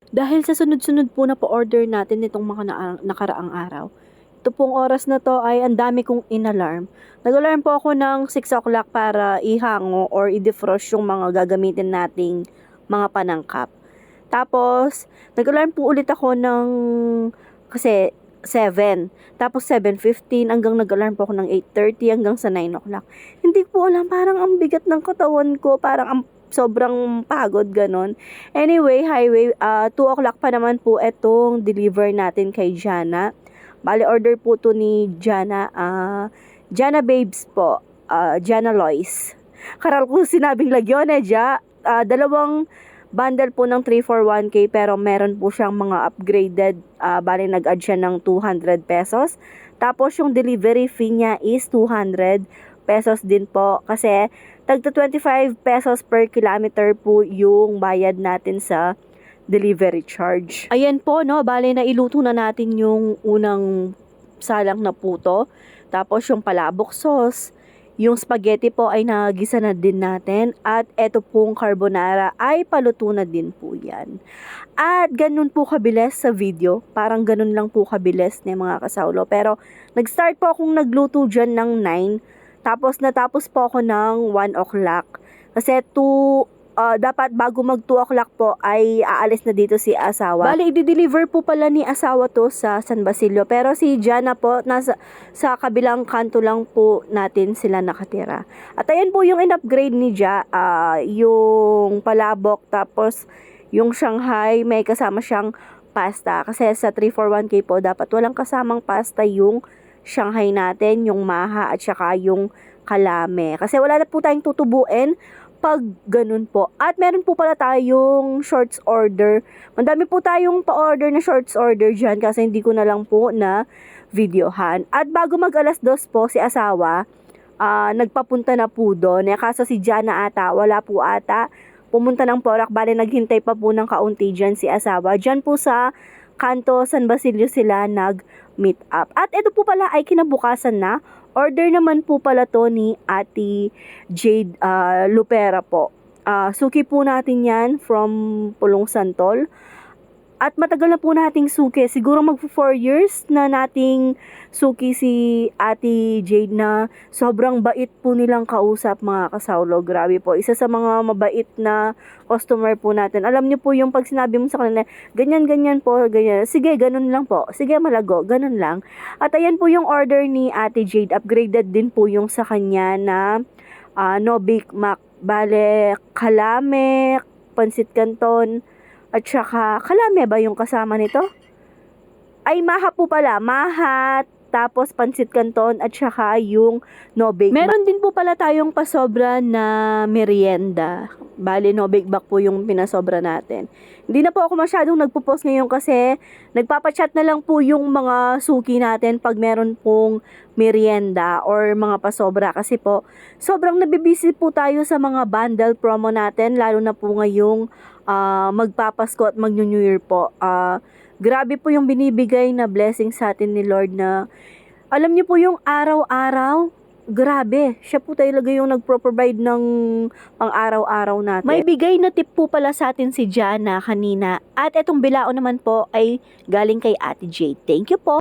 Dahil sa sunod-sunod po na pa-order natin nitong mga nakaraang araw, ito pong oras na to ay ang dami kong in-alarm. Nag-alarm po ako ng 6 o'clock para ihango or i-defrost yung mga gagamitin nating mga panangkap. Tapos, nag-alarm po ulit ako ng, kasi 7. Tapos 7:15 hanggang nag-alarm po ako ng 8:30 hanggang sa 9 o'clock. Hindi po alam, parang ang bigat ng katawan ko, parang ang sobrang pagod ganon. Anyway, 2 o'clock pa naman po etong deliver natin kay Jana. Bali, order po to ni Jana, Jana Babes po, Jana Lois. Karal ko sinabing lagyon dalawang bundle po ng 341K pero meron po siyang mga upgraded, bali nag-add siya ng 200 pesos. Tapos yung delivery fee niya is 200 pesos din po kasi tagto 25 pesos per kilometer po yung bayad natin sa delivery charge. Ayan po, no, bale na iluto na natin yung unang salang na puto. Tapos yung palabok sauce, yung spaghetti po ay nagisa na din natin. At eto pong carbonara ay paluto na din po yan. At ganun po kabilis sa video. Parang ganun lang po kabilis ni mga kasaulo. Pero nag-start po akong nagluto dyan ng 9. Tapos natapos po ako ng 1 o'clock. Kasi dapat bago mag 2 o'clock po ay aalis na dito si asawa. Bali, i-deliver po pala ni asawa to sa San Basilio. Pero si Jana po, sa kabilang kanto lang po natin sila nakatira. At ayan po yung in-upgrade ni yung palabok. Tapos yung Shanghai, may kasama siyang pasta. Kasi sa 341K po, dapat walang kasamang pasta yung Shanghai natin, yung maha at saka yung kalame. Kasi wala na po tayong tutubuin pag ganun po. At meron po pala tayong shorts order. Mandami po tayong pa-order na shorts order dyan kasi hindi ko na lang po na videohan. At bago mag 2:00 po si asawa, nagpapunta na po doon. Kaso si Jana ata, wala po ata. Pumunta ng Porac, bale naghintay pa po ng kaunti dyan si asawa. Dyan po sa kanto San Basilio sila nag-meet up. At ito po pala ay kinabukasan na. Order naman po pala to ni Ate Jade Lupera po. Suki po natin yan from Pulong Santol. At matagal na po nating suki. Siguro mag 4 years na nating suki si Ate Jade na sobrang bait po nilang kausap mga kasaulo. Grabe po. Isa sa mga mabait na customer po natin. Alam niyo po yung pag sinabi mo sa kanila, ganyan po, ganyan. Sige, ganun lang po. Sige, malago. Ganun lang. At ayan po yung order ni Ate Jade. Upgraded din po yung sa kanya na no Big Mac. Bale, kalame, pansit canton, at saka, kalame ba yung kasama nito? Ay, maha po pala. Maha, tapos pansit canton, at saka yung no bake. Meron din po pala tayong pasobra na merienda. Bali, no bake back po yung pinasobra natin. Hindi na po ako masyadong nagpo-post ngayon kasi nagpapachat na lang po yung mga suki natin pag meron pong merienda or mga pasobra. Kasi po, sobrang nabibisi po tayo sa mga bundle promo natin, lalo na po ngayong magpapasko at mag-New Year po. Grabe po yung binibigay na blessing sa atin ni Lord na alam niyo po yung araw-araw, grabe, siya po talaga yung nagpro-provide ng pang-araw-araw natin. May bigay na tip po pala sa atin si Jana kanina at etong bilao naman po ay galing kay Ate Jade. Thank you po.